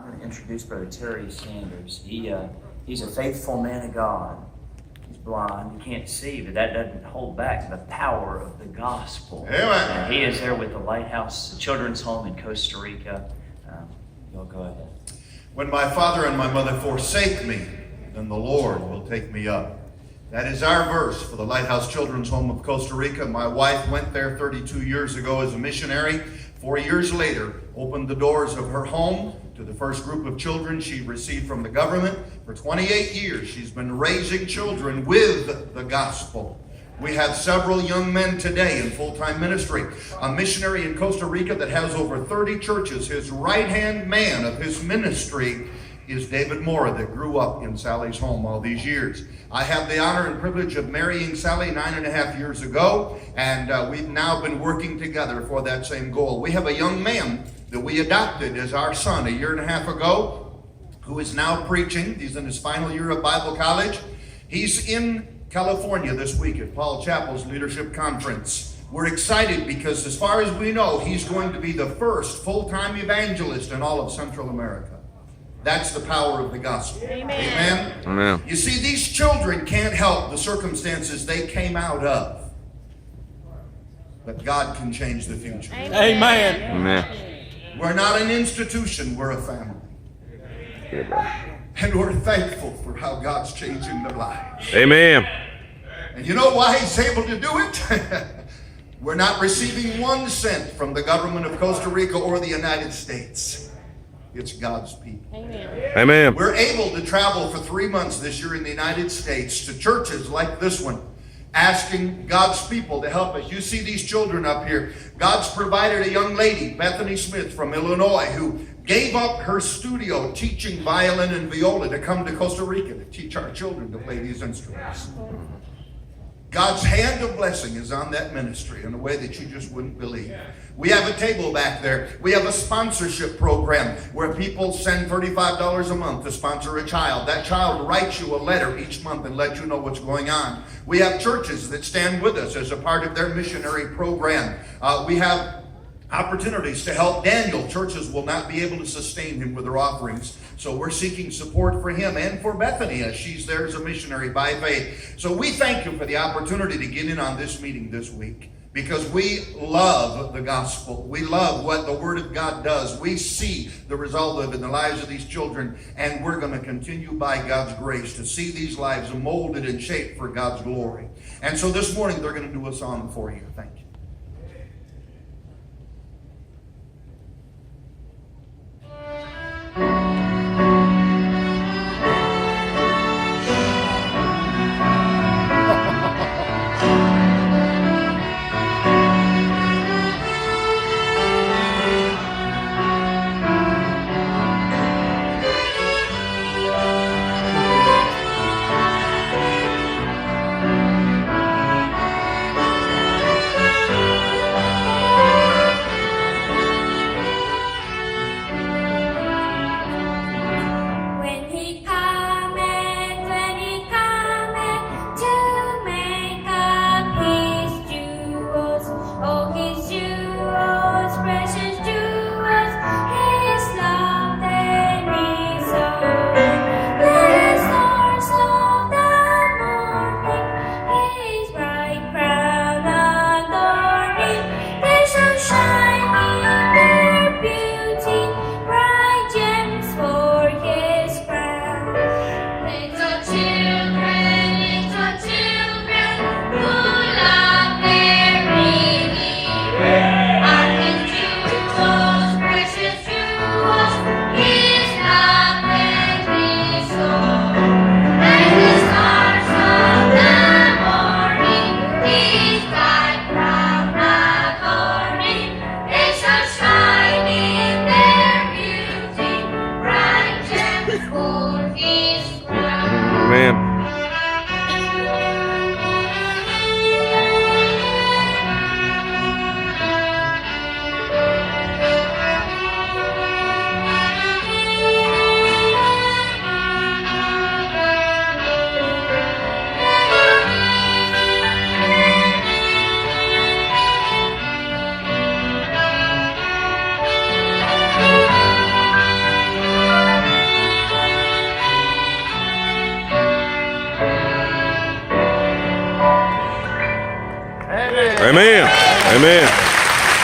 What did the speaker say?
I'm going to introduce Brother Terry Sanders. He's a faithful man of God. He's blind, he can't see, but that doesn't hold back the power of the gospel. Amen. He is there with the Lighthouse Children's Home in Costa Rica. You'll go ahead. When my father and my mother forsake me, then the Lord will take me up. That is our verse for the Lighthouse Children's Home of Costa Rica. My wife went there 32 years ago as a missionary. 4 years later, opened the doors of her home to the first group of children she received from the government. For 28 years, she's been raising children with the gospel. We have several young men today in full-time ministry. A missionary in Costa Rica that has over 30 churches. His right-hand man of his ministry is David Mora, that grew up in Sally's home all these years. I have the honor and privilege of marrying Sally 9.5 years ago, and we've now been working together for that same goal. We have a young man that we adopted as our son 1.5 years ago, who is now preaching. He's in his final year of Bible college. He's in California this week at Paul Chappell's Leadership Conference. We're excited because, as far as we know, he's going to be the first full-time evangelist in all of Central America. That's the power of the gospel. Amen. Amen. Amen. You see, these children can't help the circumstances they came out of. But God can change the future. Amen. Amen. We're not an institution, we're a family. And we're thankful for how God's changing their lives. Amen. And you know why he's able to do it? We're not receiving 1 cent from the government of Costa Rica or the United States. It's God's people. Amen. We're able to travel for 3 months this year in the United States to churches like this one, asking God's people to help us. You see these children up here. God's provided a young lady, Bethany Smith from Illinois, who gave up her studio teaching violin and viola to come to Costa Rica to teach our children to play these instruments. God's hand of blessing is on that ministry in a way that you just wouldn't believe. We have a table back there. We have a sponsorship program where people send $35 a month to sponsor a child. That child writes you a letter each month and lets you know what's going on. We have churches that stand with us as a part of their missionary program. We have opportunities to help Daniel. Churches will not be able to sustain him with their offerings. So we're seeking support for him and for Bethany as she's there as a missionary by faith. So we thank you for the opportunity to get in on this meeting this week, because we love the gospel. We love what the Word of God does. We see the result of it in the lives of these children, and we're going to continue by God's grace to see these lives molded and shaped for God's glory. And so this morning they're going to do a song for you. Thank you. Amen. Amen.